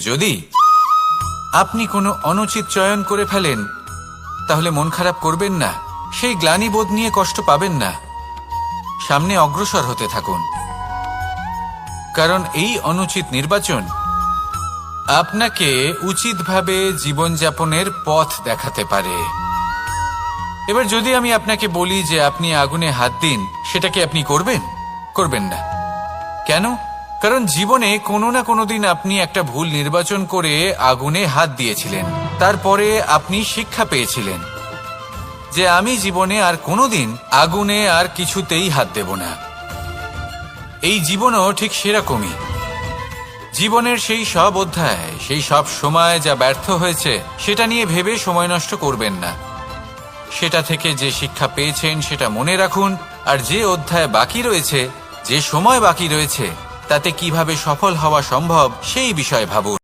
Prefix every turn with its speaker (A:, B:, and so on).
A: যদি আপনি কোনো অনুচিত চয়ন করে ফেলেন তাহলে মন খারাপ করবেন না, সেই গ্লানিবোধ নিয়ে কষ্ট পাবেন না। সামনে অগ্রসর হতে থাকুন, কারণ এই অনুচিত নির্বাচন আপনাকে উচিতভাবে জীবনযাপনের পথ দেখাতে পারে। এবার যদি আমি আপনাকে বলি যে আপনি আগুনে হাত দিন, সেটা কি আপনি করবেন? করবেন না। কেন? কারণ জীবনে কোনো না কোনো দিন আপনি একটা ভুল নির্বাচন করে আগুনে হাত দিয়েছিলেন। তারপরে আপনি শিক্ষা পেয়েছিলেন যে আমি জীবনে আর কোনোদিন আগুনে আর কিছুতেই হাত দেব না। এই জীবনও ঠিক সেরকমই। জীবনের সেই সব অধ্যায়, সেই সব সময় যা ব্যর্থ হয়েছে, সেটা নিয়ে ভেবে সময় নষ্ট করবেন না। সেটা থেকে যে শিক্ষা পেয়েছেন সেটা মনে রাখুন, আর যে অধ্যায় বাকি রয়েছে, যে সময় বাকি রয়েছে, তাতে কিভাবে সফল হওয়া সম্ভব সেই বিষয়ে ভাবুন।